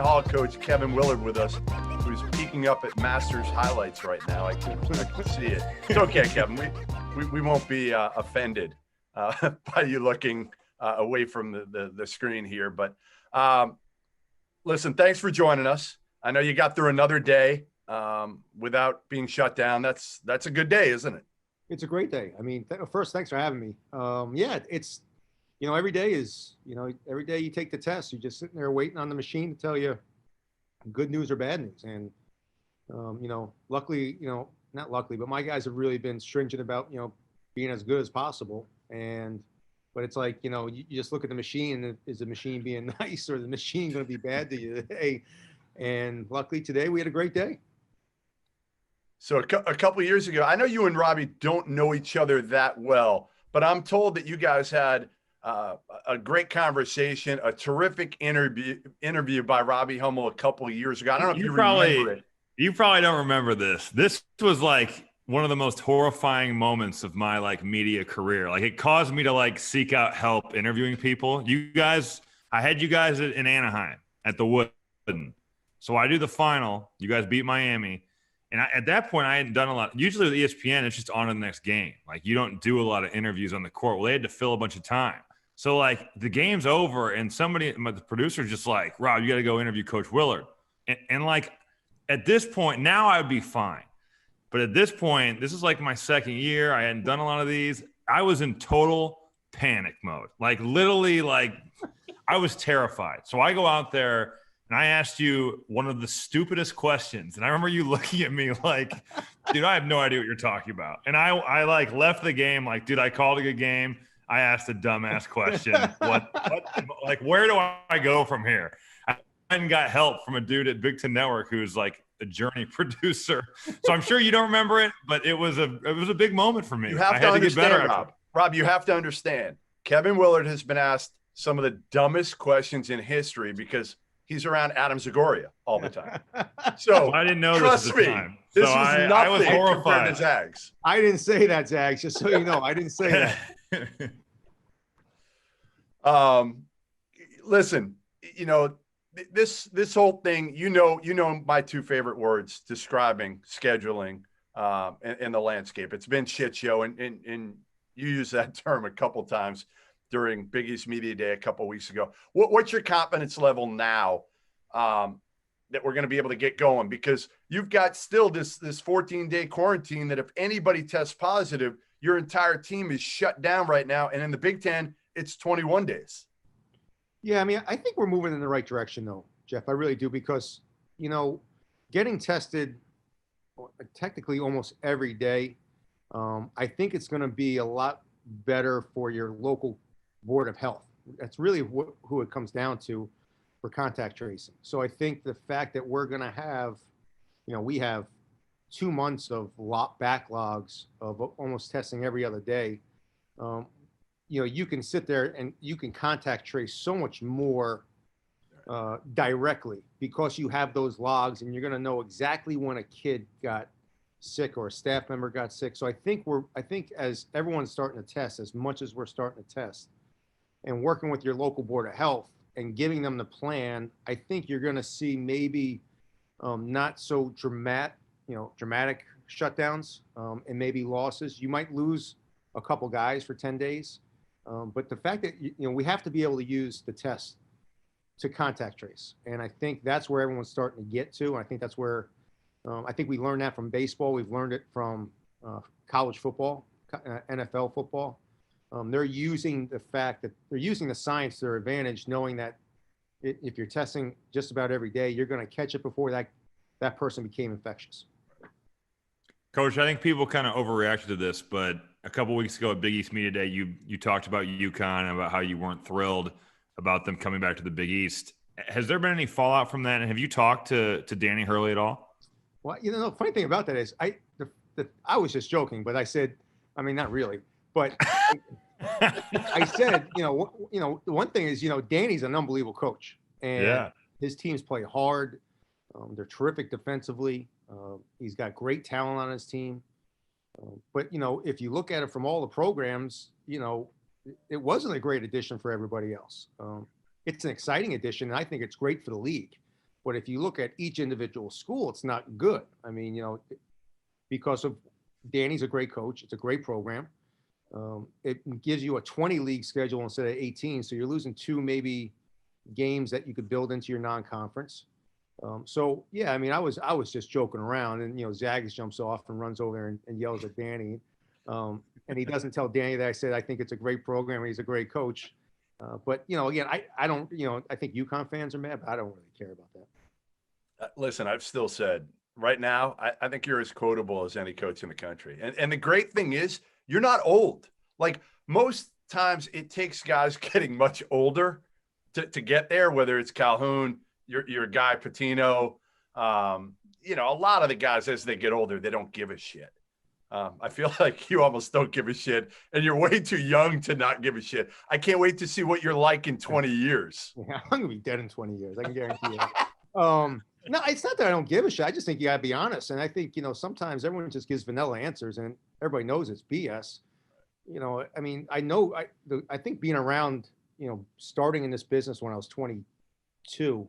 Hall coach Kevin Willard with us, who's peeking up at Masters highlights right now. I can see it. It's okay, Kevin. We won't be offended by you looking away from the screen here. But listen, thanks for joining us. I know you got through another day without being shut down. That's a good day, isn't it? It's a great day. I mean, first, thanks for having me. Yeah, it's, every day is, every day you take the test, you're just sitting there waiting on the machine to tell you good news or bad news. And, luckily, not luckily, but my guys have really been stringent about, being as good as possible. But it's like, you just look at the machine, and is the machine being nice or the machine going to be bad to you today? And luckily today we had a great day. So a couple of years ago, I know you and Robbie don't know each other that well, but I'm told that you guys had a great conversation, a terrific interview by Robbie Hummel a couple of years ago. I don't know if you remember it. You probably don't remember this. This was like one of the most horrifying moments of my media career. It caused me to seek out help interviewing people. I had you guys in Anaheim at the Wooden. So I do the final. You guys beat Miami. And at that point, I hadn't done a lot. Usually with ESPN, it's just on to the next game. You don't do a lot of interviews on the court. Well, they had to fill a bunch of time. So, the game's over, and the producer's just Rob, you got to go interview Coach Willard. And at this point, now I would be fine. But at this point, this is my second year. I hadn't done a lot of these. I was in total panic mode. Literally, I was terrified. So I go out there, and I asked you one of the stupidest questions. And I remember you looking at me dude, I have no idea what you're talking about. And I left the game dude, I called a good game. I asked a dumbass question. Where do I go from here? I went and got help from a dude at Big Ten Network who's a journey producer. So I'm sure you don't remember it, but it was a big moment for me. You have to understand, Rob, you have to understand. Kevin Willard has been asked some of the dumbest questions in history because he's around Adam Zagoria all the time. So I didn't know trust this at me, the time. this so was nothing I was horrified. compared to Zags. I didn't say that, Zags, just so you know. I didn't say that. Listen, this whole thing, my two favorite words describing scheduling in the landscape. It's been shit show, and you use that term a couple times during Big East Media Day a couple weeks ago. What's your confidence level now that we're going to be able to get going? Because you've got still this 14-day quarantine that if anybody tests positive, your entire team is shut down right now. And in the Big Ten, it's 21 days. Yeah, I mean, I think we're moving in the right direction, though, Jeff. I really do, because, getting tested technically almost every day, I think it's going to be a lot better for your local board of health. That's really who it comes down to for contact tracing. So I think the fact that we're going to have, we have 2 months of backlogs of almost testing every other day. You can sit there and you can contact trace so much more directly because you have those logs, and you're going to know exactly when a kid got sick or a staff member got sick. So I think as everyone's starting to test, as much as we're starting to test, and working with your local board of health and giving them the plan, I think you're going to see maybe not so dramatic shutdowns and maybe losses. You might lose a couple guys for 10 days. But the fact that, we have to be able to use the test to contact trace. And I think that's where everyone's starting to get to. And I think that's where, I think we learned that from baseball. We've learned it from college football, NFL football. They're using the science to their advantage, knowing that if you're testing just about every day, you're going to catch it before that person became infectious. Coach, I think people kind of overreacted to this, but a couple weeks ago at Big East Media Day, you talked about UConn and about how you weren't thrilled about them coming back to the Big East. Has there been any fallout from that? And have you talked to Danny Hurley at all? Well, the funny thing about that is I was just joking, but I said, I mean, not really, but I said, the one thing is, Danny's an unbelievable coach, and his teams play hard. They're terrific defensively. He's got great talent on his team. But, if you look at it from all the programs, it wasn't a great addition for everybody else. It's an exciting addition, and I think it's great for the league. But if you look at each individual school, it's not good. I mean, because of Danny's a great coach. It's a great program. It gives you a 20 league schedule instead of 18. So you're losing two, maybe games that you could build into your non-conference. So yeah, I mean, I was just joking around, and Zags jumps off and runs over there and yells at Danny, and he doesn't tell Danny that I said I think it's a great program and he's a great coach. But again, I don't, I think UConn fans are mad, but I don't really care about that. Listen, I've still said right now, I think you're as quotable as any coach in the country. And the great thing is, you're not old. Like most times, it takes guys getting much older to get there, whether it's Calhoun, your guy Patino. A lot of the guys, as they get older, they don't give a shit. I feel like you almost don't give a shit, and you're way too young to not give a shit. I can't wait to see what you're like in 20 years. Yeah, I'm gonna be dead in 20 years. I can guarantee you. No, it's not that I don't give a shit. I just think you gotta be honest. And I think, sometimes everyone just gives vanilla answers and everybody knows it's BS. I mean, I think being around, starting in this business when I was 22,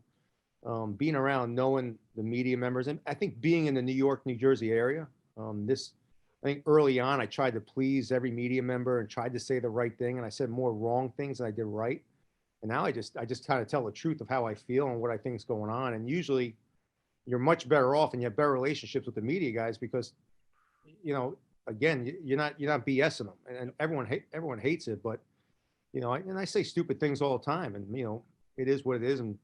being around, knowing the media members, and I think being in the New York, New Jersey area, I think early on I tried to please every media member and tried to say the right thing, and I said more wrong things than I did right. And now I just kind of tell the truth of how I feel and what I think is going on. And usually you're much better off and you have better relationships with the media guys because, again, you're not BSing them, and everyone hates it. But, I say stupid things all the time, and, it is what it is. And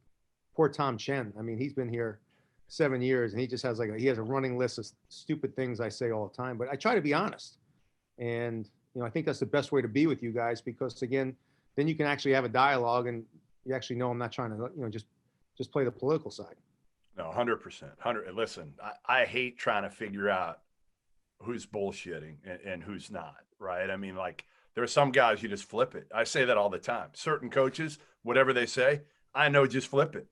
poor Tom Chen, I mean, he's been here 7 years and he just has he has a running list of stupid things I say all the time, but I try to be honest. And, I think that's the best way to be with you guys, because again, then you can actually have a dialogue and you actually know I'm not trying to, just play the political side. No, 100%. Listen, I hate trying to figure out who's bullshitting and who's not, right? I mean, there are some guys you just flip it. I say that all the time. Certain coaches, whatever they say, I know just flip it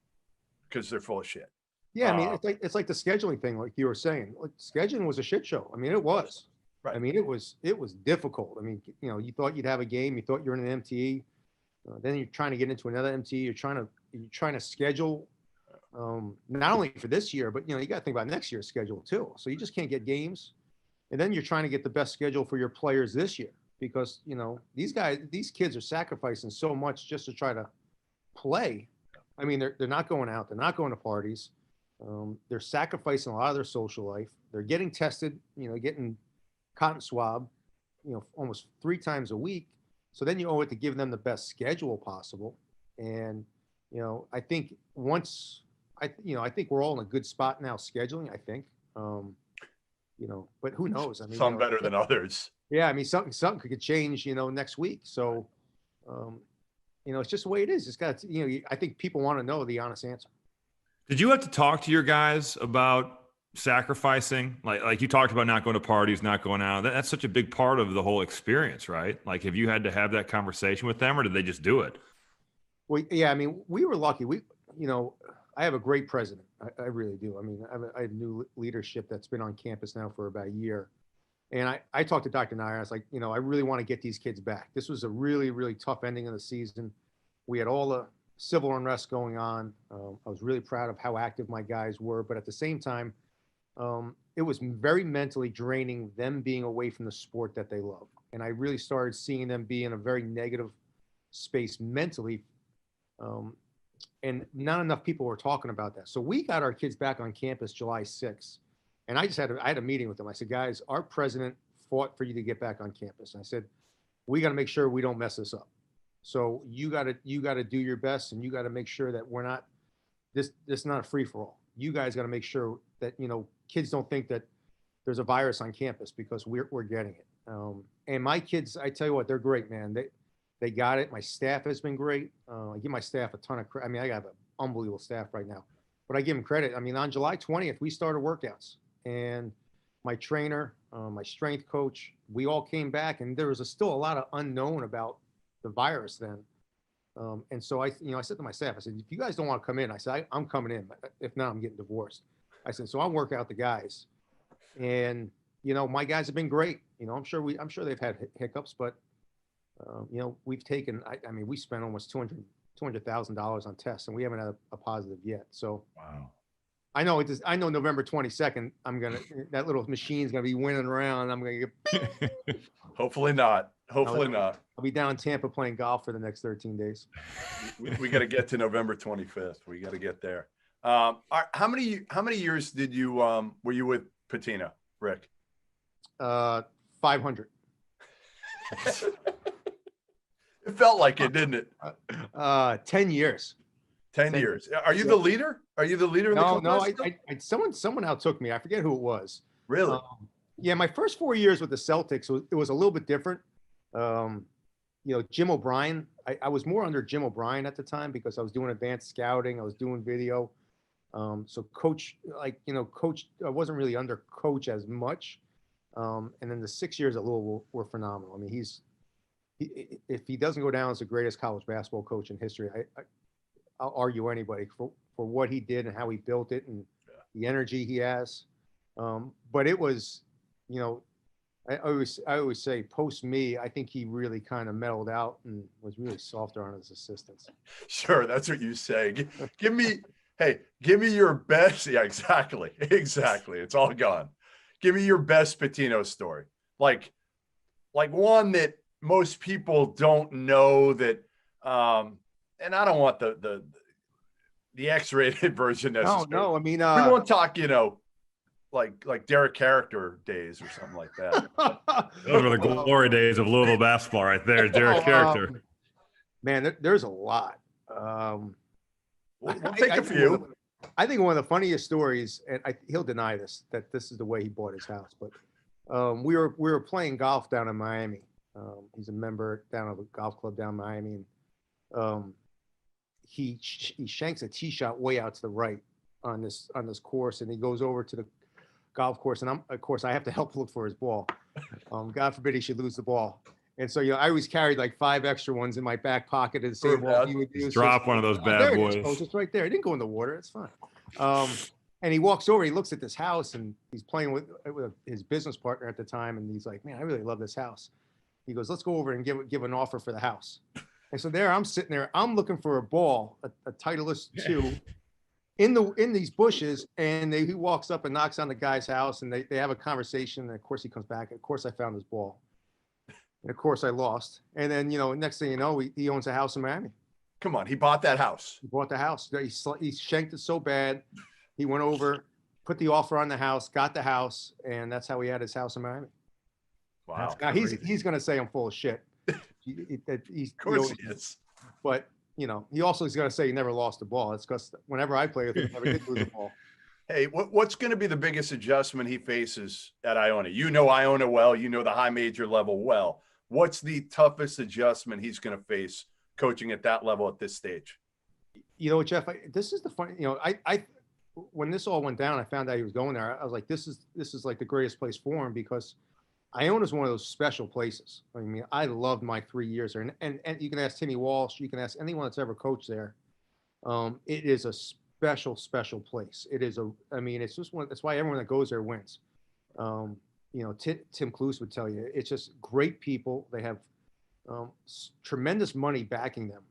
because they're full of shit. Yeah, I mean, it's like the scheduling thing, like you were saying. Like, scheduling was a shit show. I mean, it was. Right. I mean, it was difficult. I mean, you thought you'd have a game, you thought you're in an MTE, then you're trying to get into another MTE. You're trying to schedule, not only for this year, but you got to think about next year's schedule too. So you just can't get games, and then you're trying to get the best schedule for your players this year because these kids are sacrificing so much just to try to play. I mean, they're not going out, they're not going to parties. They're sacrificing a lot of their social life. They're getting tested, getting cotton swab, almost 3 times a week. So then you owe it to give them the best schedule possible. And, I think I think we're all in a good spot now scheduling, I think, but who knows? I mean, some better than others. Yeah. I mean, something could change, next week. So, it's just the way it is. It's got to, I think people want to know the honest answer. Did you have to talk to your guys about sacrificing? Like you talked about not going to parties, not going out. That's such a big part of the whole experience, right? Like, have you had to have that conversation with them, or did they just do it? Well, yeah, I mean, we were lucky. I have a great president. I really do. I mean, I have new leadership that's been on campus now for about a year. And I talked to Dr. Nair. I was like, I really want to get these kids back. This was a really, really tough ending of the season. We had all the civil unrest going on. I was really proud of how active my guys were, but at the same time, it was very mentally draining, them being away from the sport that they love. And I really started seeing them be in a very negative space mentally. And not enough people were talking about that. So we got our kids back on campus July 6th. And I had a meeting with them. I said, guys, our president fought for you to get back on campus. And I said, we got to make sure we don't mess this up. So you got to do your best, and you got to make sure that we're not this is not a free for all. You guys got to make sure that kids don't think that there's a virus on campus, because we're getting it. And my kids, I tell you what, they're great, man. They got it. My staff has been great. I give my staff a ton of credit. I mean, I have an unbelievable staff right now, but I give them credit. I mean, on July 20th, we started workouts, and my trainer, my strength coach, we all came back, and there was still a lot of unknown about the virus then. And so I said to my staff, I said, if you guys don't want to come in, I said, I'm coming in. If not, I'm getting divorced. I said, so I'll work out the guys. And, my guys have been great. I'm sure they've had hiccups, but, we've taken, we spent almost $200,000 on tests, and we haven't had a positive yet. So Wow. I know it. I know November 22nd, that little machine's gonna be winning around. I'm gonna get. Hopefully not. Hopefully not. I'll be down in Tampa playing golf for the next 13 days. We got to get to November 25th. We got to get there. How many years did you were you with Patina, Rick? 500. It felt like it, didn't it? 10 years. 10 years. Are you the leader? Are you the leader of the club? No. Someone outtook me. I forget who it was. Really? Yeah, my first 4 years with the Celtics, it was a little bit different. Jim O'Brien, I was more under Jim O'Brien at the time because I was doing advanced scouting. I was doing video. So coach, coach, I wasn't really under coach as much. And then the 6 years at Louisville were phenomenal. I mean, if he doesn't go down as the greatest college basketball coach in history, I'll argue anybody for what he did and how he built it and the energy he has. But it was, I always say post me, I think he really kind of mellowed out and was really softer on his assistants. Sure, that's what you say. Give me your best. Yeah, exactly. It's all gone. Give me your best Patino story, like one that most people don't know that. And I don't want the X-rated version necessarily. No. I mean, we won't talk, like Derek Character days or something like that. Those were the glory days of Louisville basketball right there, Derek Character. Man, there's a lot. We'll take a few. I think one of the funniest stories, and he'll deny this, that this is the way he bought his house, but we were playing golf down in Miami. He's a member down at the golf club down in Miami, and he shanks a tee shot way out to the right on this course, and he goes over to the golf course, and I have to help look for his ball. God forbid he should lose the ball. And so, I always carried like 5 extra ones in my back pocket to say, well, he would drop one of those bad boys. It's right there. It didn't go in the water. It's fine. And he walks over, he looks at this house, and he's playing with his business partner at the time. And he's like, man, I really love this house. He goes, let's go over and give an offer for the house. And so I'm sitting there, I'm looking for a ball, a Titleist 2 in these bushes. And he walks up and knocks on the guy's house, and they have a conversation. And of course he comes back. Of course I found his ball. And of course I lost. And then, next thing you know, he owns a house in Miami. Come on. He bought that house. He bought the house. He shanked it so bad. He went over, put the offer on the house, got the house. And that's how he had his house in Miami. Wow. Now, he's going to say I'm full of shit. Of course he is. But, he also is going to say he never lost the ball. It's because whenever I play with him, he never did lose the ball. Hey, what's going to be the biggest adjustment he faces at Iona? You know Iona well. You know the high major level well. What's the toughest adjustment he's going to face coaching at that level at this stage? Jeff, this is the funny, when this all went down, I found out he was going there. I was like, this is like the greatest place for him because Iona is one of those special places. I mean, I loved my 3 years there. And you can ask Timmy Walsh, you can ask anyone that's ever coached there. It is a special, special place. It is it's just one, that's why everyone that goes there wins. Tim Cluse would tell you, it's just great people. They have tremendous money backing them.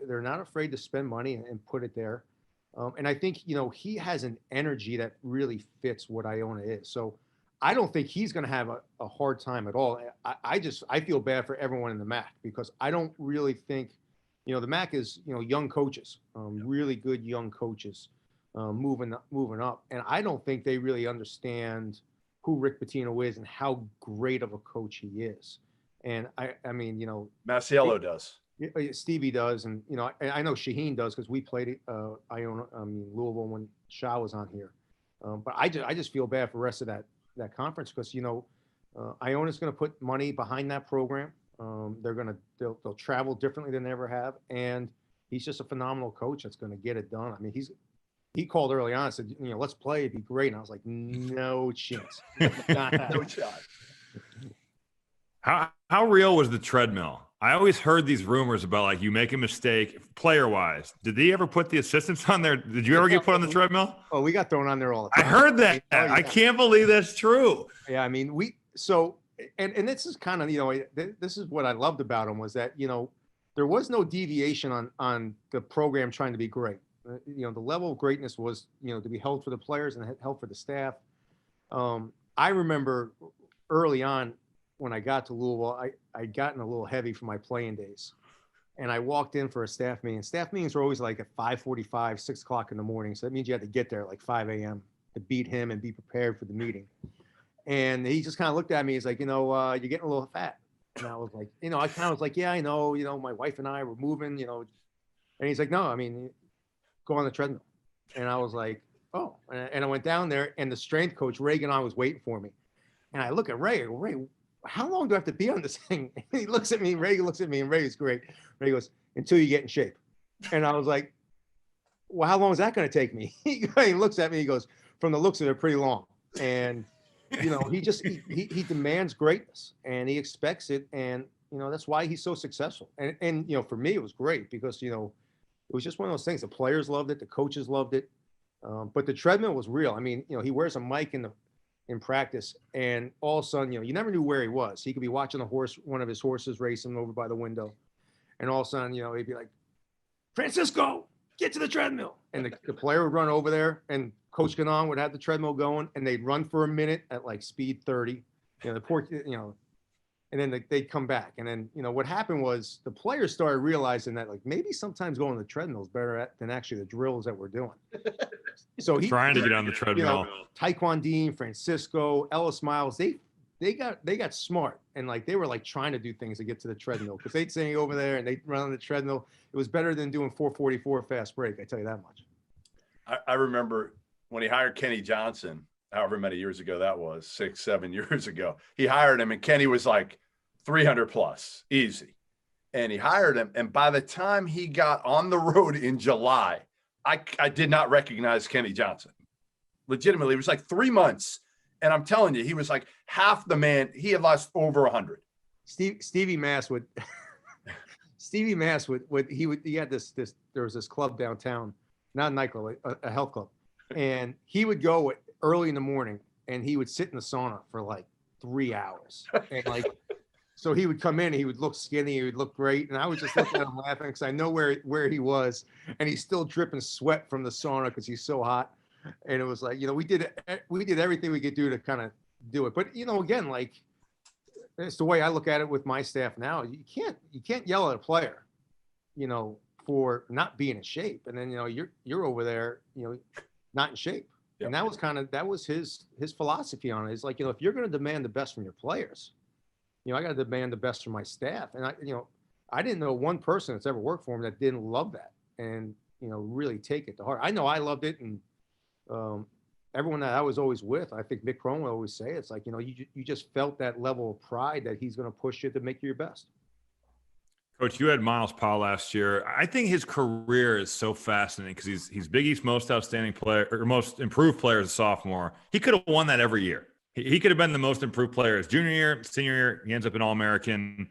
They're not afraid to spend money and put it there. And I think, he has an energy that really fits what Iona is. So I don't think he's going to have a hard time at all. I feel bad for everyone in the MAC because I don't really think, the MAC is, young coaches, really good young coaches moving up. And I don't think they really understand who Rick Pitino is and how great of a coach he is. And I mean, Masiello does. Stevie does. And, I know Shaheen does because we played Louisville when Shaw was on here. But I just feel bad for the rest of that conference because, Iona's going to put money behind that program. They'll travel differently than they ever have. And he's just a phenomenal coach that's going to get it done. I mean, he called early on and said, let's play. It'd be great. And I was like, no chance. No shot. How real was the treadmill? I always heard these rumors about like you make a mistake player wise. Did he ever put the assistants on there? Did you ever get put on the treadmill? Oh, we got thrown on there all the time. I heard that. Oh, yeah. I can't believe that's true. Yeah. I mean, and this is kind of, this is what I loved about him was that, there was no deviation on the program trying to be great. The level of greatness was, to be held for the players and held for the staff. I remember early on when I got to Louisville, I'd gotten a little heavy from my playing days. And I walked in for a staff meeting. Staff meetings were always like at 5:45, 6 o'clock in the morning. So that means you had to get there at like 5 a.m. to beat him and be prepared for the meeting. And he just kind of looked at me. He's like, you're getting a little fat. And I was like, I kind of was like, yeah, I know, my wife and I were moving, and he's like, no, I mean, go on the treadmill. And I was like, oh, and I went down there and the strength coach, Reagan, was waiting for me. And I look at Ray, I go, Ray, how long do I have to be on this thing? And he looks at me, and Reagan looks at me, and Ray's great. Ray goes, until you get in shape. And I was like, well, how long is that going to take me? He looks at me, he goes, from the looks of it, pretty long. And, he demands greatness and he expects it. And, that's why he's so successful. And, for me, it was great because, it was just one of those things. The players loved it. The coaches loved it. But the treadmill was real. I mean, he wears a mic in practice, and all of a sudden, you never knew where he was. He could be watching one of his horses racing over by the window. And all of a sudden, he'd be like, Francisco, get to the treadmill. And the player would run over there, and Coach Ganon would have the treadmill going, and they'd run for a minute at like speed 30. And then they'd come back. And then, what happened was the players started realizing that, like, maybe sometimes going on the treadmill is better than actually the drills that we're doing. So trying to get on the treadmill. Taekwon Dean, Francisco, Ellis Miles, they got smart, and like they were like trying to do things to get to the treadmill because they'd say over there and they'd run on the treadmill. It was better than doing 4:44 fast break. I tell you that much. I remember when he hired Kenny Johnson, however many years ago that was, 6-7 years ago. He hired him, and Kenny was like 300 plus, easy. And he hired him, and by the time he got on the road in July, I did not recognize Kenny Johnson. Legitimately, it was like 3 months. And I'm telling you, he was like half the man. He had lost over 100. Stevie Mass would he had this there was this club downtown, not a nightclub, a health club. And he would go early in the morning and he would sit in the sauna for like 3 hours. And like, so he would come in, he would look skinny, he would look great. And I was just looking at him laughing because I know where he was, and he's still dripping sweat from the sauna because he's so hot. And it was like, we did everything we could do to kind of do it. But, again, like, it's the way I look at it with my staff now. You can't yell at a player, for not being in shape. And then, you're over there, not in shape. Yep. And that was his philosophy on it. It's like, if you're going to demand the best from your players, I got to demand the best from my staff. And I didn't know one person that's ever worked for him that didn't love that and, really take it to heart. I know I loved it. And everyone that I was always with, I think Mick Crone would always say, it's like, you just felt that level of pride that he's going to push you to make you your best. Coach, you had Miles Powell last year. I think his career is so fascinating because he's Big East's most outstanding player or most improved player as a sophomore. He could have won that every year. He could have been the most improved player his junior year, senior year. He ends up an All-American.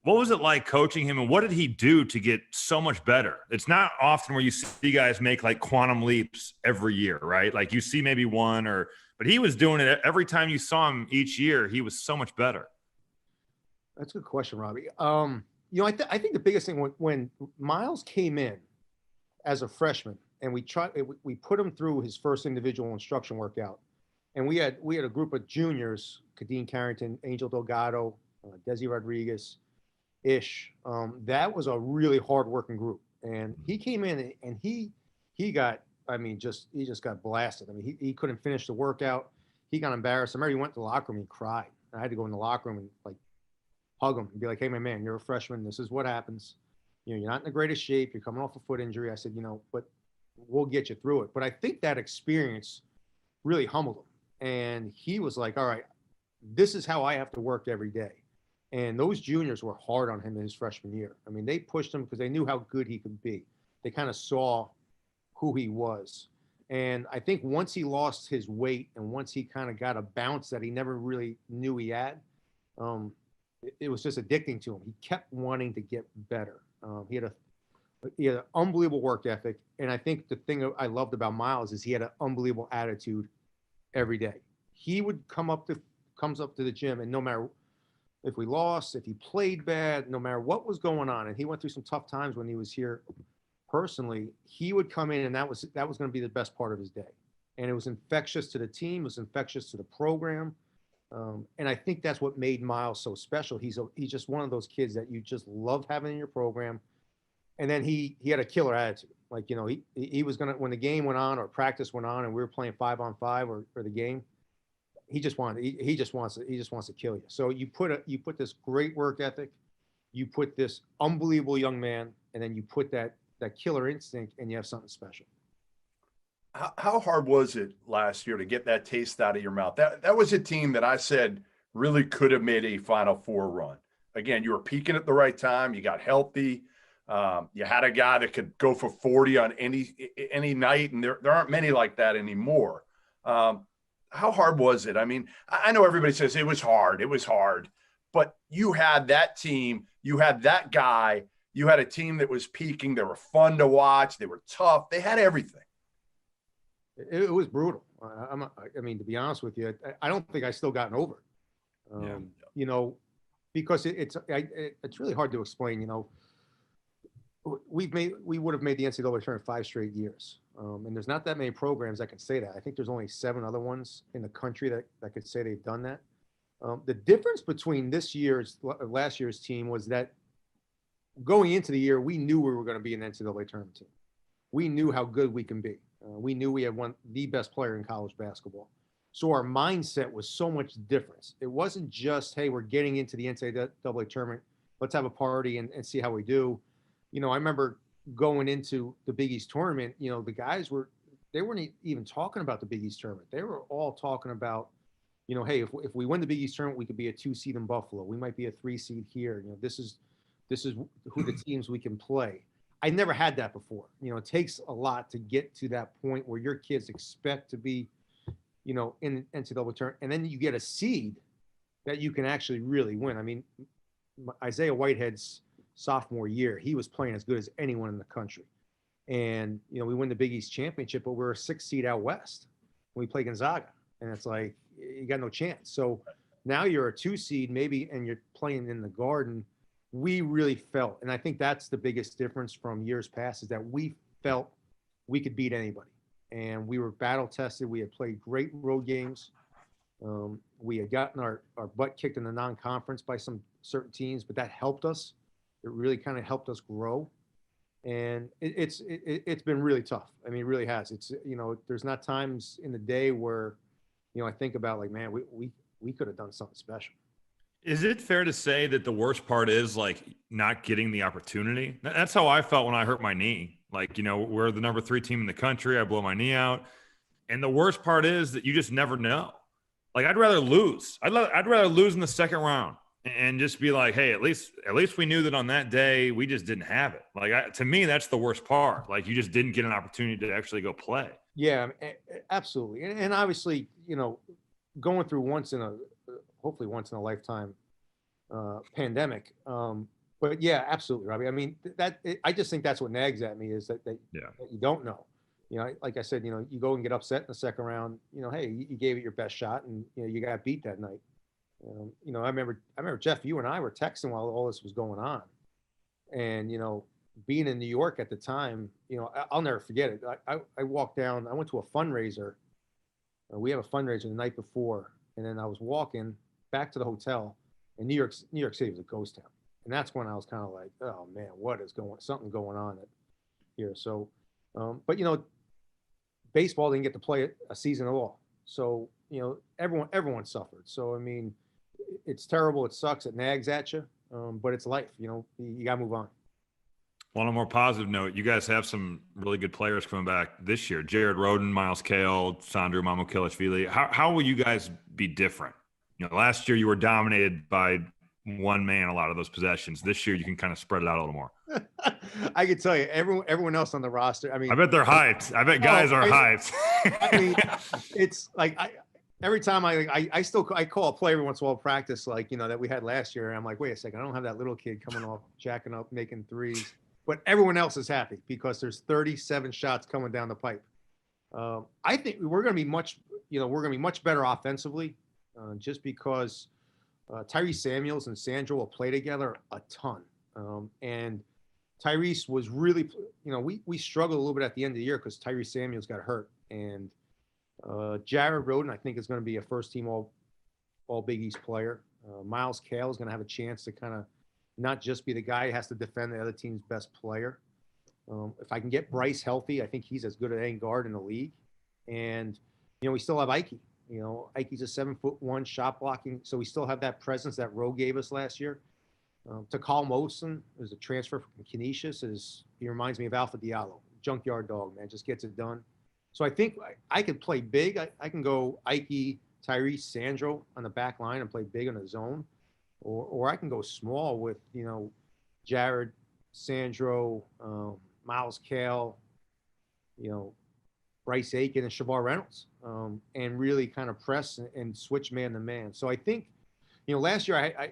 What was it like coaching him, and what did he do to get so much better? It's not often where you see guys make like quantum leaps every year, right? Like you see maybe one but he was doing it every time you saw him each year. He was so much better. That's a good question, Robbie. I think the biggest thing when Miles came in as a freshman and we put him through his first individual instruction workout, and we had a group of juniors, Kadeen Carrington, Angel Delgado, Desi Rodriguez, Ish. That was a really hard-working group, and he came in and he got, he just got blasted. I mean, he couldn't finish the workout. He got embarrassed. I remember he went to the locker room and cried. I had to go in the locker room and like hug him and be like, "Hey, my man, you're a freshman. This is what happens. You're not in the greatest shape. You're coming off a foot injury." I said, but we'll get you through it. But I think that experience really humbled him, and he was like, "All right, this is how I have to work every day." And those juniors were hard on him in his freshman year. I mean, they pushed him because they knew how good he could be. They kind of saw who he was. And I think once he lost his weight and once he kind of got a bounce that he never really knew he had, it was just addicting to him. He kept wanting to get better. He had an unbelievable work ethic. And I think the thing I loved about Miles is he had an unbelievable attitude every day. He would comes up to the gym, and no matter if we lost, if he played bad, no matter what was going on, and he went through some tough times when he was here personally, he would come in and that was going to be the best part of his day. And it was infectious to the team, it was infectious to the program. And I think that's what made Miles so special. He's just one of those kids that you just love having in your program. And then he had a killer attitude. Like, you know, he was gonna, when the game went on or practice went on and we were playing 5-on-5 or the game, he just wants to kill you. So you put this great work ethic, you put this unbelievable young man, and then you put that killer instinct, and you have something special. How hard was it last year to get that taste out of your mouth? That was a team that I said really could have made a Final Four run. Again, you were peaking at the right time. You got healthy. You had a guy that could go for 40 on any night, and there aren't many like that anymore. How hard was it? I mean, I know everybody says it was hard, but you had that team, you had that guy, you had a team that was peaking. They were fun to watch. They were tough. They had everything. It was brutal. I mean, to be honest with you, I don't think I still gotten over it. You know, because it's really hard to explain. You know, we would have made the NCAA tournament 5 straight years, and there's not that many programs that can say that. I think there's only 7 other ones in the country that could say they've done that. The difference between last year's team was that going into the year, we knew we were going to be an NCAA tournament team. We knew how good we can be. We knew we had the best player in college basketball. So our mindset was so much different. It wasn't just, hey, we're getting into the NCAA tournament. Let's have a party and see how we do. You know, I remember going into the Big East tournament, you know, the guys they weren't even talking about the Big East tournament. They were all talking about, you know, hey, if we win the Big East tournament, we could be a 2 seed in Buffalo. We might be a 3 seed here. You know, this is who the teams we can play. I never had that before. You know, it takes a lot to get to that point where your kids expect to be, you know, in the NCAA tournament, and then you get a seed that you can actually really win. I mean, Isaiah Whitehead's sophomore year, he was playing as good as anyone in the country. And, you know, we win the Big East championship, but we're a 6 seed out west when we play Gonzaga. And it's like, you got no chance. So now you're a 2 seed maybe, and you're playing in the Garden. We really felt, and I think that's the biggest difference from years past, is that we felt we could beat anybody. And we were battle tested. We had played great road games. We had gotten our butt kicked in the non-conference by some certain teams, but that helped us. It really kind of helped us grow. And it's been really tough. I mean, it really has. It's, you know, there's not times in the day where, you know, I think about like, man, we could have done something special. Is it fair to say that the worst part is like not getting the opportunity? That's how I felt when I hurt my knee. Like, you know, we're the number 3 team in the country. I blow my knee out. And the worst part is that you just never know. Like, I'd rather lose. I'd rather lose in the second round and just be like, hey, at least we knew that on that day we just didn't have it. Like, to me, that's the worst part. Like, you just didn't get an opportunity to actually go play. Yeah, absolutely. And obviously, you know, going through hopefully once in a lifetime pandemic. But yeah, absolutely, Robbie. I mean, I just think that's what nags at me is that you don't know. You know, like I said, you know, you go and get upset in the second round. You know, hey, you gave it your best shot, and you know you got beat that night. You know, I remember Jeff, you and I were texting while all this was going on, and you know, being in New York at the time, you know, I'll never forget it. I walked down. I went to a fundraiser. We have a fundraiser the night before, and then I was walking back to the hotel, and New York City was a ghost town, and that's when I was kind of like, oh man, something going on here. So, but you know, baseball didn't get to play a season at all, so you know, everyone suffered. So I mean, it's terrible, it sucks, it nags at you, but it's life. You know, you gotta move on. On a more positive note, you guys have some really good players coming back this year. Jared Rhoden, Miles Kale, Sandro Mamukilishvili. How will you guys be different? You know, last year you were dominated by one man a lot of those possessions. This year you can kind of spread it out a little more. I can tell you, everyone else on the roster. I mean, I bet they're hyped. I bet guys are hyped. I mean, it's like every time I call a play every once in a while practice, like, you know, that we had last year. And I'm like, wait a second, I don't have that little kid coming off, jacking up, making threes. But everyone else is happy because there's 37 shots coming down the pipe. I think we're going to be much better offensively, just because Tyrese Samuels and Sandro will play together a ton. And Tyrese was really, we struggled a little bit at the end of the year because Tyrese Samuels got hurt. And Jared Roden, I think, is going to be a first-team all Big East player. Miles Cale is going to have a chance to kind of not just be the guy who has to defend the other team's best player. If I can get Bryce healthy, I think he's as good at any guard in the league. And, we still have Ike. Ike's a 7'1" shot blocking. So we still have that presence that Rowe gave us last year. Takal Mosin is a transfer from Canisius. He reminds me of Alpha Diallo, junkyard dog, man, just gets it done. So I think I could play big. I can go Ike, Tyrese, Sandro on the back line and play big in the zone. Or I can go small with, Jared, Sandro, Miles Cale, Bryce Aiken and Shavar Reynolds, and really kind of press and switch man to man. So I think, last year I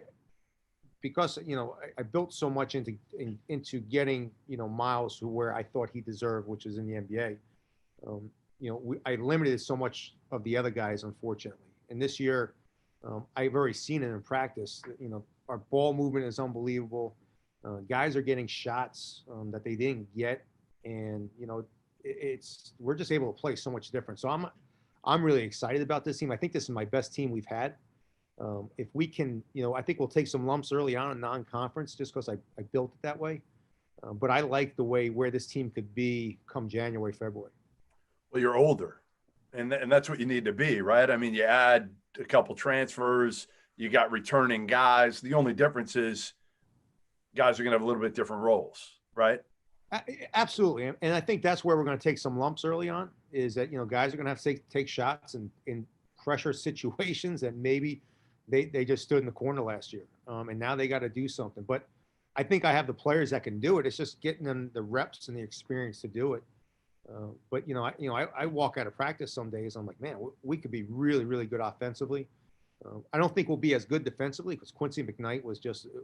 because I built so much into getting Miles to where I thought he deserved, which is in the NBA. I limited so much of the other guys, unfortunately. And this year, I've already seen it in practice. Our ball movement is unbelievable. Guys are getting shots that they didn't get, and we're just able to play so much different. So I'm really excited about this team. I think this is my best team we've had. If we can, I think we'll take some lumps early on in non-conference just because I built it that way. But I like the way where this team could be come January, February. Well, you're older, and that's what you need to be, right? I mean, you add a couple transfers, you got returning guys. The only difference is guys are going to have a little bit different roles, right? Absolutely. And I think that's where we're going to take some lumps early on is that, guys are going to have to take shots in pressure situations that maybe they just stood in the corner last year. And now they got to do something. But I think I have the players that can do it. It's just getting them the reps and the experience to do it. But I walk out of practice some days. I'm like, man, we could be really, really good offensively. I don't think we'll be as good defensively because Quincy McKnight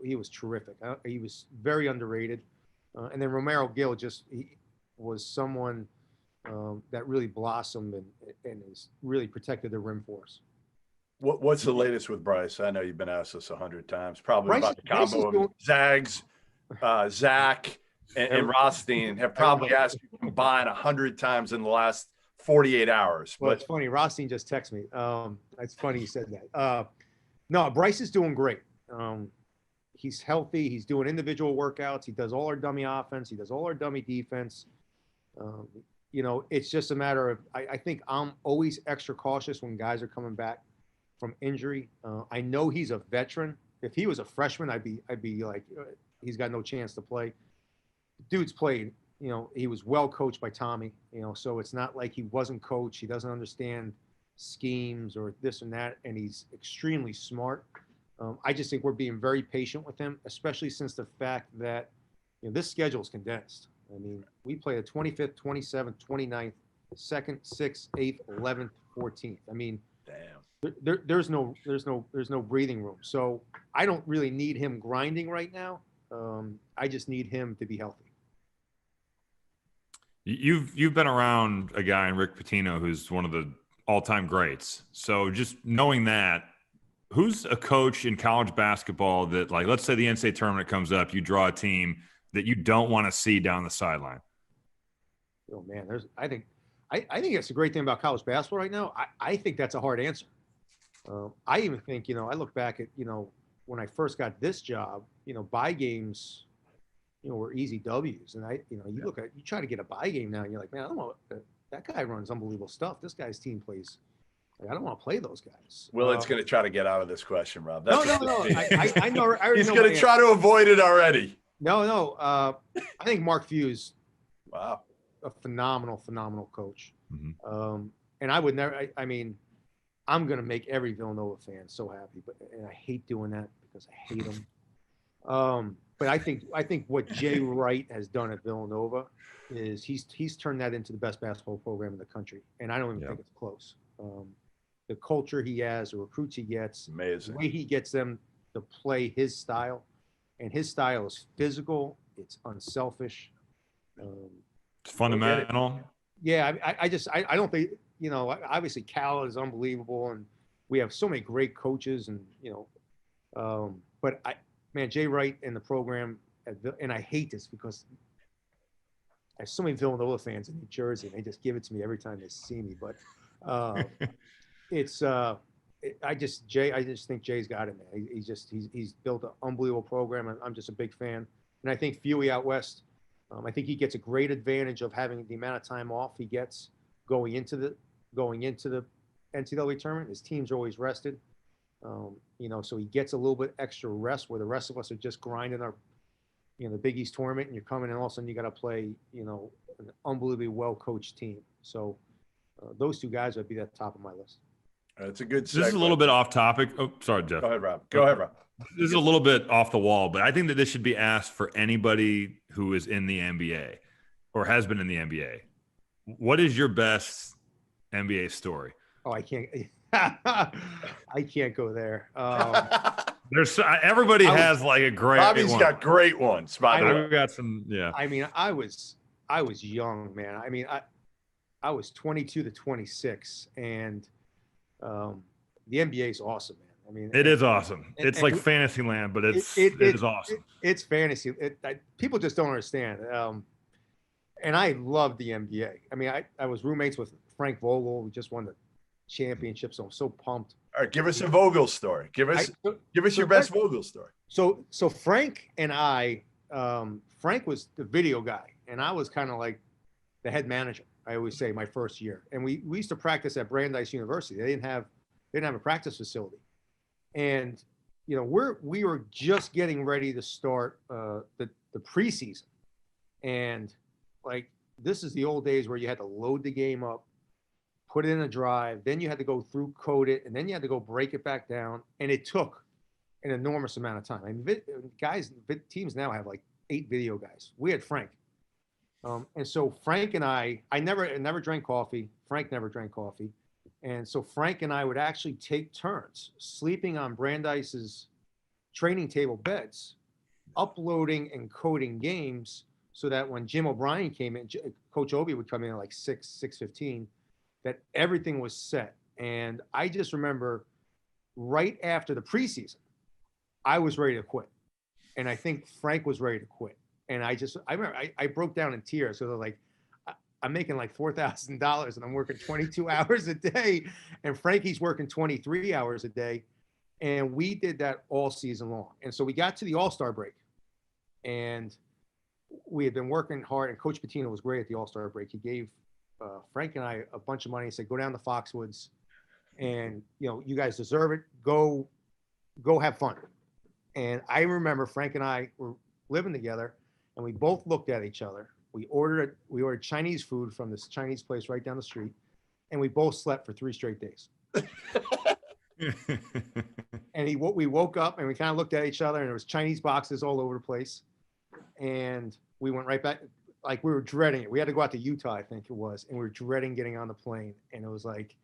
he was terrific. He was very underrated. And then Romero Gill he was someone that really blossomed and has really protected the rim for us. What's the latest with Bryce? I know you've been asked this 100 times. Probably Bryce, about the combo of Zags, Zach, and Rothstein have probably asked you to combine 100 times in the last 48 hours. Well, it's funny. Rothstein just texted me. It's funny you said that. No, Bryce is doing great. He's healthy. He's doing individual workouts. He does all our dummy offense. He does all our dummy defense. It's just a matter of I think I'm always extra cautious when guys are coming back from injury. I know he's a veteran. If he was a freshman, I'd be like, he's got no chance to play. Dude's played. He was well coached by Tommy. So it's not like he wasn't coached. He doesn't understand schemes or this and that, and he's extremely smart. I just think we're being very patient with him, especially since the fact that this schedule is condensed. I mean, we play the 25th, 27th, 29th, 2nd, 6th, 8th, 11th, 14th. I mean, damn. There's no breathing room. So I don't really need him grinding right now. I just need him to be healthy. You've been around a guy in Rick Pitino who's one of the all-time greats. So just knowing that, who's a coach in college basketball that, like, let's say the NCAA tournament comes up, you draw a team that you don't want to see down the sideline? Oh man, I think that's the great thing about college basketball right now. I think that's a hard answer. I even think, I look back at, when I first got this job, bye games, were easy W's. And you try to get a bye game now and you're like, man, I don't want that guy runs unbelievable stuff. This guy's team plays. I don't want to play those guys. Willard's going to try to get out of this question, Rob. No. I know. He's going to try to avoid it already. No. I think Mark Few is wow, a phenomenal coach. Mm-hmm. And I would never. I mean, I'm going to make every Villanova fan so happy, and I hate doing that because I hate them. But I think what Jay Wright has done at Villanova is he's turned that into the best basketball program in the country, and I don't even think it's close. The culture he has, the recruits he gets, amazing. The way he gets them to play his style, and his style is physical. It's unselfish. It's fundamental. Yeah, I don't think obviously Cal is unbelievable, and we have so many great coaches, and But man, Jay Wright and the program, and I hate this because I have so many Villanova fans in New Jersey, and they just give it to me every time they see me. But uh, it's I just think Jay's got it, man. He's built an unbelievable program, and I'm just a big fan. And I think Fuey out west, I think he gets a great advantage of having the amount of time off he gets going into the NCAA tournament. His teams are always rested, so he gets a little bit extra rest where the rest of us are just grinding our, the Big East tournament, and you're coming in, all of a sudden you got to play, an unbelievably well coached team. So those two guys would be at the top of my list. It's a good segue. This is a little bit off topic. Oh, sorry, Jeff. Go ahead, Rob. This is a little bit off the wall, but I think that this should be asked for anybody who is in the NBA or has been in the NBA. What is your best NBA story? Oh, I can't. I can't go there. There's everybody has like a great. Bobby's got great ones. By the way, we got some. Yeah. I mean, I was young, man. I mean, I was 22 to 26, and the NBA is awesome, man. I mean, it is awesome. It's like fantasy land, but it is awesome. It's fantasy. People just don't understand. And I love the NBA. I mean, I was roommates with Frank Vogel, who just won the championship, so I'm so pumped. All right, give us a Vogel story. Give us your best Vogel story. So Frank and I, Frank was the video guy, and I was kind of like the head manager. I always say my first year, and we used to practice at Brandeis University. They didn't have a practice facility, and we were just getting ready to start the preseason, and like this is the old days where you had to load the game up, put it in a drive, then you had to go through code it, and then you had to go break it back down, and it took an enormous amount of time. I mean, teams now have like 8 video guys. We had Frank. And so Frank and I never drank coffee. Frank never drank coffee. And so Frank and I would actually take turns sleeping on Brandeis's training table beds, uploading and coding games so that when Jim O'Brien came in, Coach Obi would come in at like 6:15, that everything was set. And I just remember right after the preseason, I was ready to quit. And I think Frank was ready to quit. And I remember I broke down in tears. So they're like, I'm making like $4,000 and I'm working 22 hours a day. And Frankie's working 23 hours a day. And we did that all season long. And so we got to the All-Star break. And we had been working hard. And Coach Pitino was great at the All-Star break. He gave Frank and I a bunch of money and said, go down to Foxwoods. And, you guys deserve it. Go have fun. And I remember Frank and I were living together. And we both looked at each other. We ordered Chinese food from this Chinese place right down the street, and we both slept for 3 straight days. And we woke up and we kind of looked at each other, and there was Chinese boxes all over the place. And we went right back, like we were dreading it. We had to go out to Utah, I think it was, and we were dreading getting on the plane. And it was like,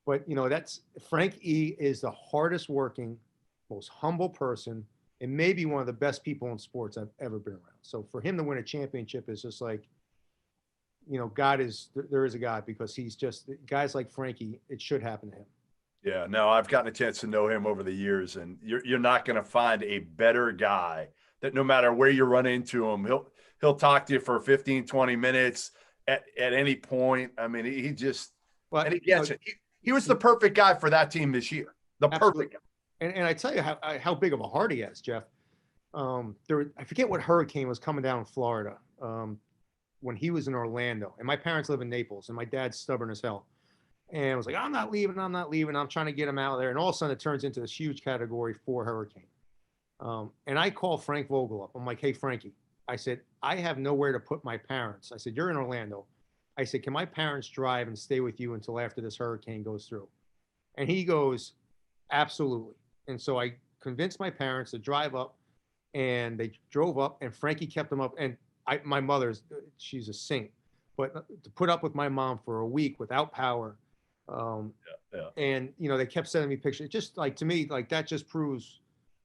but that's Frank E. is the hardest working, most humble person, and maybe one of the best people in sports I've ever been around. So for him to win a championship is just like, there is a God, because he's just, guys like Frankie, it should happen to him. Yeah, no, I've gotten a chance to know him over the years, and you're not going to find a better guy that no matter where you run into him, he'll talk to you for 15, 20 minutes at any point. I mean, he just, and he gets it. He was the perfect guy for that team this year. The perfect guy. And I tell you how big of a heart he has, Jeff. I forget what hurricane was coming down in Florida when he was in Orlando. And my parents live in Naples, and my dad's stubborn as hell. And I was like, I'm not leaving. I'm trying to get him out of there. And all of a sudden, it turns into this huge Category 4 hurricane. And I call Frank Vogel up. I'm like, hey, Frankie. I said, I have nowhere to put my parents. I said, you're in Orlando. I said, can my parents drive and stay with you until after this hurricane goes through? And he goes, absolutely. And so I convinced my parents to drive up, and they drove up, and Frankie kept them up. And my mother's, she's a saint, but to put up with my mom for a week without power. And, they kept sending me pictures. Just like, to me, like that just proves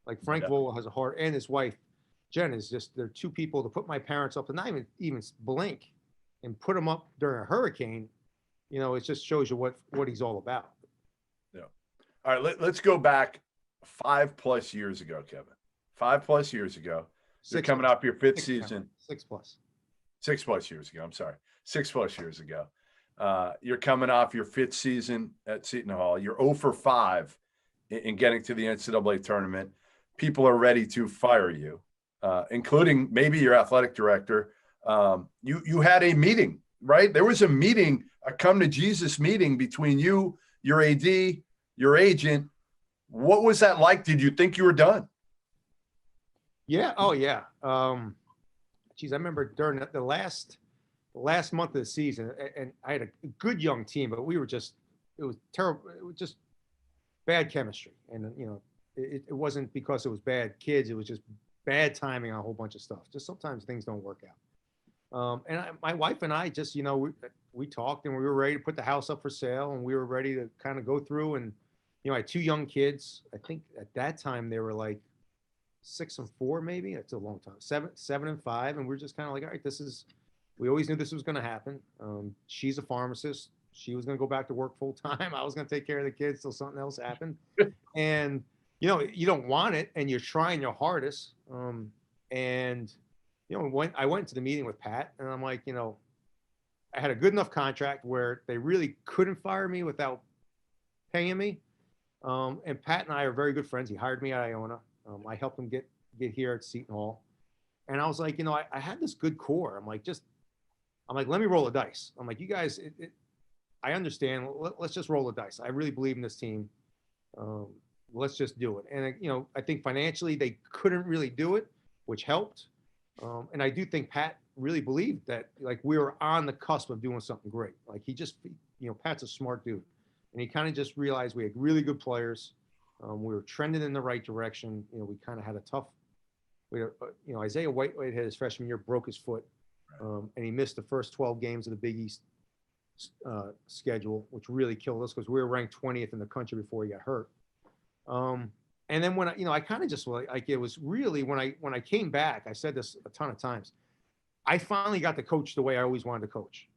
like Frank Vogel has a heart, and his wife, Jen, is just, they're 2 people to put my parents up and not even blink and put them up during a hurricane. It just shows you what he's all about. Yeah. All right. Let's go back 5+ years ago, Kevin. 5+ years ago. You're Six coming plus. off your fifth Six, season. 6+. 6+ years ago. I'm sorry. 6+ years ago. You're coming off your fifth season at Seton Hall. You're 0 for 5 in getting to the NCAA tournament. People are ready to fire you, including maybe your athletic director. You had a meeting, right? There was a meeting, a come to Jesus meeting between you, your AD, your agent. What was that like? Did you think you were done? Yeah. Oh, yeah. Geez, I remember during the last month of the season, and I had a good young team, but it was terrible. It was just bad chemistry. And, it wasn't because it was bad kids. It was just bad timing on a whole bunch of stuff. Just sometimes things don't work out. My wife and I just, we talked and we were ready to put the house up for sale, and we were ready to kind of go through. And, I had 2 young kids. I think at that time they were like 6 and 4, maybe. That's a long time. 7 and 5. And we're just kind of like, all right, we always knew this was going to happen. She's a pharmacist. She was going to go back to work full time. I was going to take care of the kids till something else happened. And, you don't want it, and you're trying your hardest. And, I went to the meeting with Pat, and I'm like, I had a good enough contract where they really couldn't fire me without paying me. And Pat and I are very good friends. He hired me at Iona. I helped him get here at Seton Hall. And I was like, I had this good core. I'm like, let me roll the dice. I'm like, you guys, I understand. Let's just roll the dice. I really believe in this team. Let's just do it. And, I think financially they couldn't really do it, which helped. And I do think Pat really believed that, like, we were on the cusp of doing something great. Like, he just, Pat's a smart dude. And he kind of just realized we had really good players. We were trending in the right direction. We kind of had a tough, Isaiah Whitehead his freshman year broke his foot, and he missed the first 12 games of the Big East schedule, which really killed us because we were ranked 20th in the country before he got hurt. And then when I kind of just like, it was really when I came back, I said this a ton of times, I finally got to coach the way I always wanted to coach.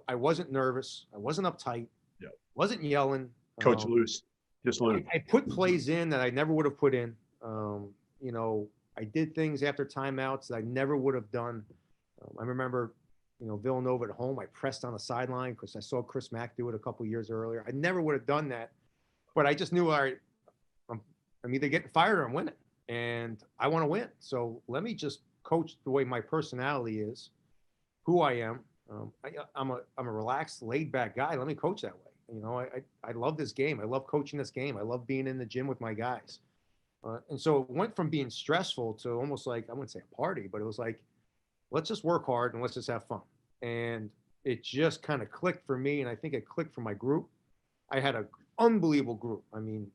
I wasn't nervous. I wasn't uptight. Yeah. Wasn't yelling. Coach loose. Just loose. I put plays in that I never would have put in. I did things after timeouts that I never would have done. I remember, Villanova at home, I pressed on the sideline because I saw Chris Mack do it a couple years earlier. I never would have done that, but I just knew, all right, I'm either getting fired or I'm winning, and I want to win. So let me just coach the way my personality is, who I am. I'm a relaxed, laid back guy. Let me coach that way. I love this game. I love coaching this game. I love being in the gym with my guys. And so it went from being stressful to almost like, I wouldn't say a party, but it was like, let's just work hard and let's just have fun. And it just kind of clicked for me. And I think it clicked for my group. I had an unbelievable group. I mean,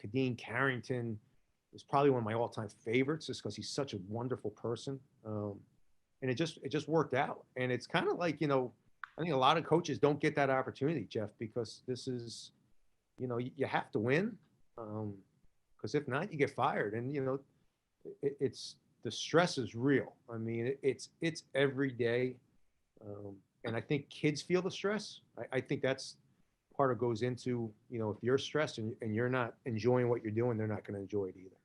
Kadeen Carrington is probably one of my all-time favorites just because he's such a wonderful person. And it just worked out. And it's kind of like, I think a lot of coaches don't get that opportunity, Jeff, because this is, you have to win. Because if not, you get fired. And, it's the stress is real. I mean, it's every day. And I think kids feel the stress. I think that's part of goes into, if you're stressed and you're not enjoying what you're doing, they're not going to enjoy it either.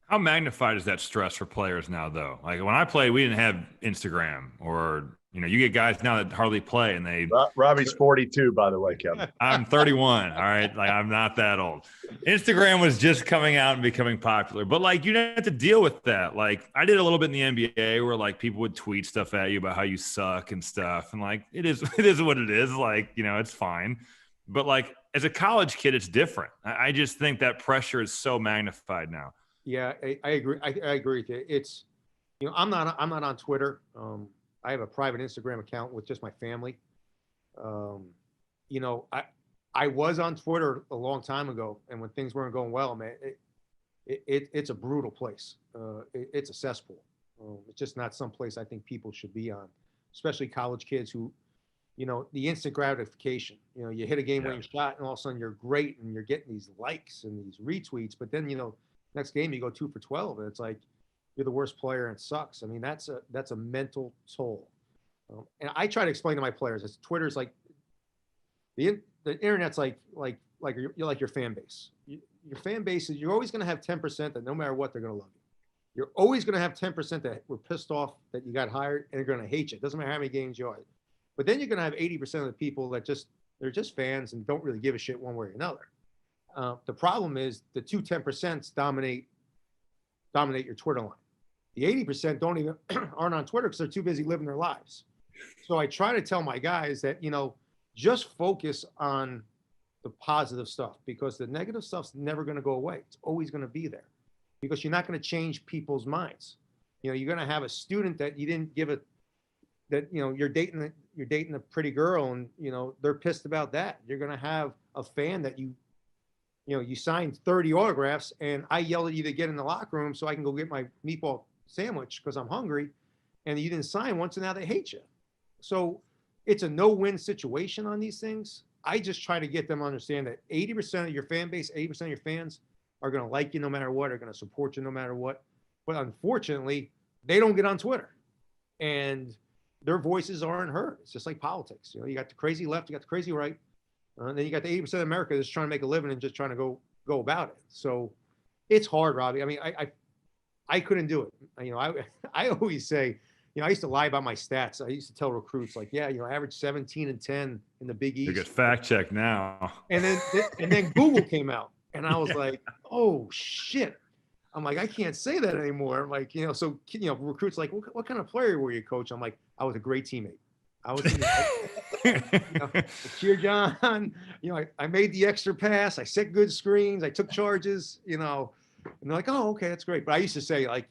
How magnified is that stress for players now, though? Like when I played, we didn't have Instagram or, you get guys now that hardly play and they. Robbie's 42, by the way, Kevin. I'm 31. All right. Like I'm not that old. Instagram was just coming out and becoming popular, but like you didn't have to deal with that. Like I did a little bit in the NBA where like people would tweet stuff at you about how you suck and stuff. And like, it is what it is. Like, it's fine. But like as a college kid, it's different. I just think that pressure is so magnified now. Yeah, I agree. I agree with you. It's, I'm not on Twitter. I have a private Instagram account with just my family. I was on Twitter a long time ago, and when things weren't going well, man, it's a brutal place. It's a cesspool. It's just not some place I think people should be on, especially college kids who, the instant gratification. You hit a game-winning shot, and all of a sudden you're great, and you're getting these likes and these retweets. But then, next game you go 2 for 12, and it's like you're the worst player and it sucks. I mean, that's a mental toll. And I try to explain to my players, as Twitter's like the internet's like you're like your fan base. your fan base is, you're always going to have 10% that no matter what, they're going to love you. You're always going to have 10% that were pissed off that you got hired and they're going to hate you. It doesn't matter how many games you are. But then you're going to have 80% of the people that they're just fans and don't really give a shit one way or another. The problem is the 10% dominate your Twitter line. The 80% aren't on Twitter because they're too busy living their lives. So I try to tell my guys that, just focus on the positive stuff, because the negative stuff's never going to go away. It's always going to be there, because you're not going to change people's minds. You're going to have a student that you didn't give you're dating a pretty girl and, they're pissed about that. You're going to have a fan that you signed 30 autographs and I yell at you to get in the locker room so I can go get my meatball sandwich because I'm hungry, and you didn't sign one, so now they hate you. So it's a no-win situation on these things. I just try to get them to understand that 80% of your fan base, 80% of your fans are going to like you no matter what, are going to support you no matter what. But unfortunately, they don't get on Twitter and their voices aren't heard. It's just like politics. You got the crazy left, you got the crazy right, and then you got the 80% of America that's trying to make a living and just trying to go about it. So it's hard, Robbie. I mean, I couldn't do it. I always say, I used to lie about my stats. I used to tell recruits like, I averaged 17 and 10 in the Big East. You get fact check now. And then Google came out, and I was like, oh shit. I'm like, I can't say that anymore. I'm like, so recruits like, what kind of player were you, coach? I'm like, I was a great teammate. I was, cheered on. I made the extra pass. I set good screens. I took charges. And they're like, oh, okay, that's great. But I used to say like,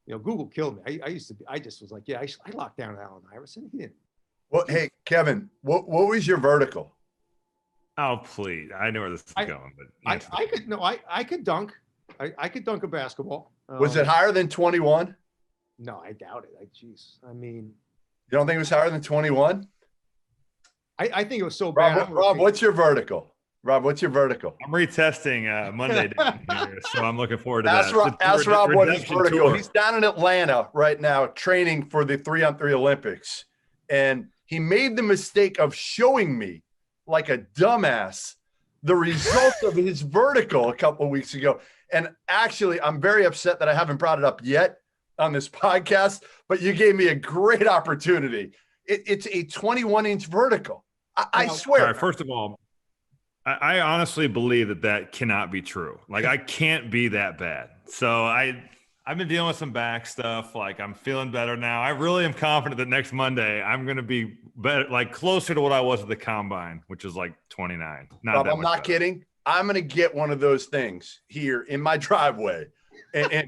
Google killed me. I just was like, I locked down Allen Iverson. He didn't. Well, hey, Kevin, what was your vertical? Oh, please. I know where this is going, but I could dunk. I could dunk a basketball. Was it higher than 21? No, I doubt it. Jeez. I mean, you don't think it was higher than 21? I think it was so bad. Rob, what's your vertical? Rob, what's your vertical? I'm retesting Monday down here, so I'm looking forward to that. Ask Rob what his vertical. He's down in Atlanta right now training for the 3-on-3 Olympics. And he made the mistake of showing me, like a dumbass, the result of his vertical a couple of weeks ago. And actually, I'm very upset that I haven't brought it up yet on this podcast, but you gave me a great opportunity. It's a 21-inch vertical. I swear. All right, first of all, I honestly believe that cannot be true. Like, I can't be that bad. So I've been dealing with some back stuff. Like, I'm feeling better now. I really am confident that next Monday I'm going to be better, like closer to what I was at the combine, which is like 29. Rob, I'm not kidding. I'm going to get one of those things here in my driveway, and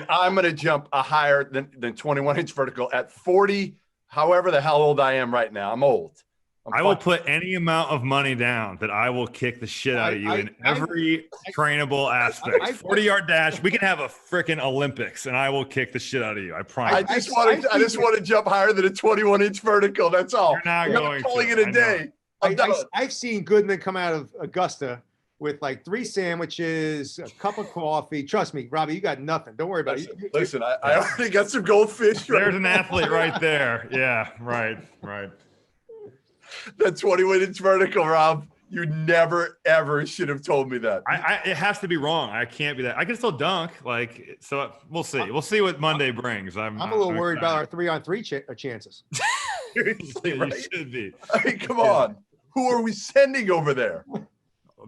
I'm going to jump a higher than 21-inch vertical at 40, however the hell old I am right now. I'm old. I will put any amount of money down that I will kick the shit out of you in every trainable aspect. 40-yard dash. We can have a freaking Olympics, and I will kick the shit out of you. I promise. I just want to jump higher than a 21-inch vertical. That's all. You're not going calling it a day. I've seen Goodman come out of Augusta with like 3 sandwiches, a cup of coffee. Trust me, Robbie, you got nothing. Don't worry about it. Listen, I already got some goldfish. There's an athlete right there. Yeah, right. That 21-inch vertical, Rob. You never, ever should have told me that. It has to be wrong. I can't be that. I can still dunk. Like, so we'll see. We'll see what Monday brings. I'm a little worried about our 3-on-3 chances. Seriously, right? You should be. I mean, come on. Who are we sending over there?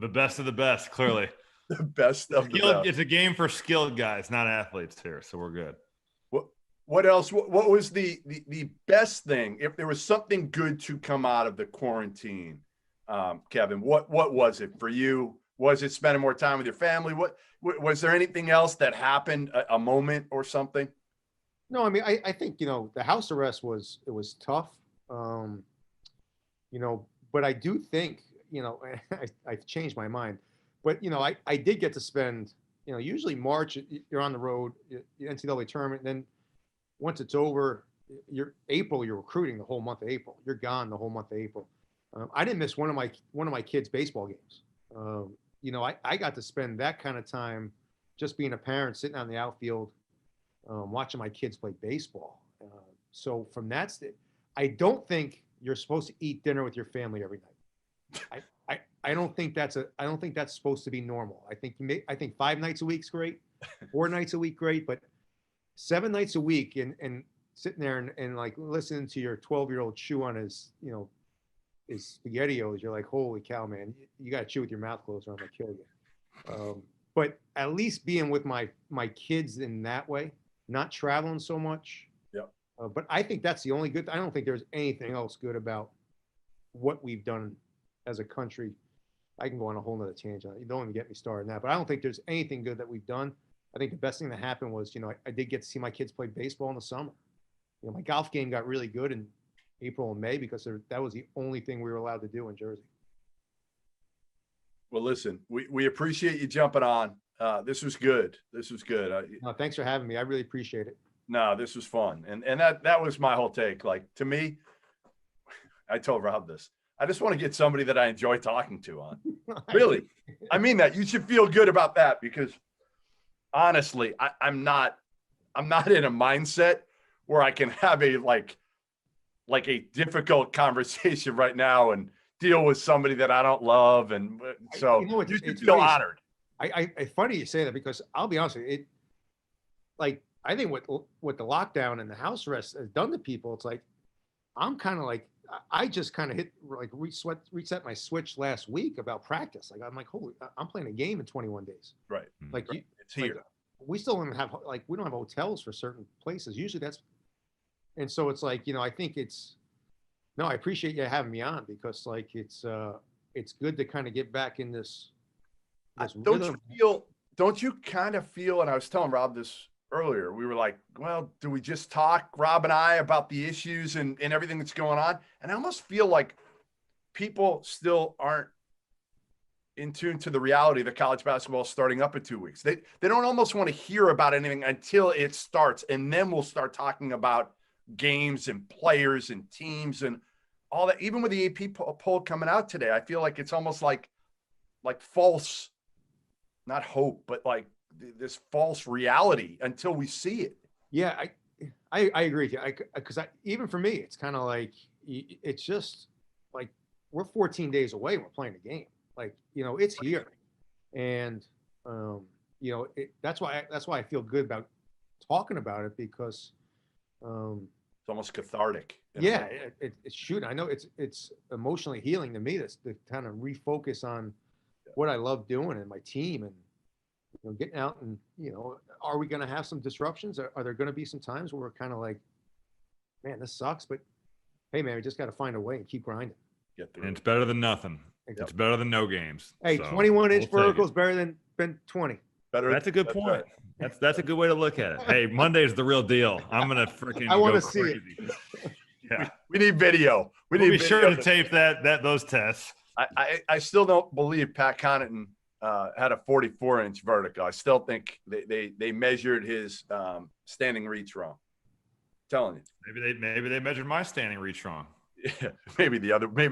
The best of the best, clearly. The best of the best. It's a game for skilled guys, not athletes here, so we're good. What else? What was the best thing? If there was something good to come out of the quarantine, Kevin, what was it for you? Was it spending more time with your family? What was there anything else that happened, a moment or something? No, I mean, I think, the house arrest was tough. But I do think, I've changed my mind, but, I did get to spend, usually March, you're on the road, NCAA tournament, and then once it's over, you're recruiting the whole month of April. You're gone the whole month of April. I didn't miss one of my kids' baseball games. I got to spend that kind of time just being a parent, sitting on the outfield, watching my kids play baseball. So from that, I don't think you're supposed to eat dinner with your family every night. I don't think that's supposed to be normal. I think 5 nights a week's great, 4 nights a week great, but 7 nights a week and sitting there and like listening to your 12-year-old chew on his his SpaghettiOs, you're like, holy cow, man, you got to chew with your mouth closed or I'm gonna kill you. But at least being with my kids in that way, not traveling so much. Yep. But I think that's the only good. I don't think there's anything else good about what we've done as a country. I can go on a whole nother tangent. You don't even get me started on that, but I don't think there's anything good that we've done. I think the best thing that happened was, I did get to see my kids play baseball in the summer. My golf game got really good in April and May because that was the only thing we were allowed to do in Jersey. Well, listen, we appreciate you jumping on. This was good. No, thanks for having me. I really appreciate it. No, this was fun. And that was my whole take. Like, to me, I told Rob this. I just want to get somebody that I enjoy talking to on. Really. I mean that. You should feel good about that because honestly, I'm not in a mindset where I can have a like a difficult conversation right now and deal with somebody that I don't love. And so you should feel honored. It's funny you say that because I'll be honest with you, I think what the lockdown and the house arrest has done to people, it's like, I'm kind of like, I just kind of hit reset my switch last week about practice. Like, I'm like, holy, I'm playing a game in 21 days. Right. Like, right. It's here. We still don't have, we don't have hotels for certain places. Usually and so it's like, I think I appreciate you having me on because like, it's good to kind of get back in this don't you kind of feel, and I was telling Rob this earlier, we were like, well, do we just talk, Rob and I, about the issues and everything that's going on? And I almost feel like people still aren't in tune to the reality that college basketball is starting up in 2 weeks. They don't almost want to hear about anything until it starts. And then we'll start talking about games and players and teams and all that. Even with the AP poll coming out today, I feel like it's almost like false, not hope, but like this false reality until we see it. Yeah, I agree with you. Because even for me, it's kind of like, it's just like we're 14 days away. We're playing a game. Like, it's here. And, that's why I feel good about talking about it because it's almost cathartic. Yeah, it's shooting. I know it's emotionally healing to me to kind of refocus on what I love doing and my team and, getting out and, are we going to have some disruptions? Are there going to be some times where we're kind of like, man, this sucks, but hey, man, we just got to find a way and keep grinding. And it's better than nothing. Yep. It's better than no games. Hey, 21-inch vertical is better than 20. That's a good point. Right. That's a good way to look at it. Hey, Monday's the real deal. I'm gonna freaking. I want to see it. Yeah, we need video. We'll be sure to tape those tests. I still don't believe Pat Connaughton had a 44-inch vertical. I still think they measured his standing reach wrong. I'm telling you. Maybe they measured my standing reach wrong. Yeah, maybe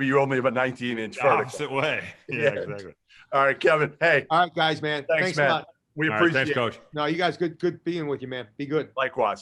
you only have a 19-inch vertical. Opposite way. Yeah, exactly. All right, Kevin. Hey. All right, guys, man. Thanks man. a lot. We appreciate it. Thanks, Coach. No, you guys, good being with you, man. Be good. Likewise.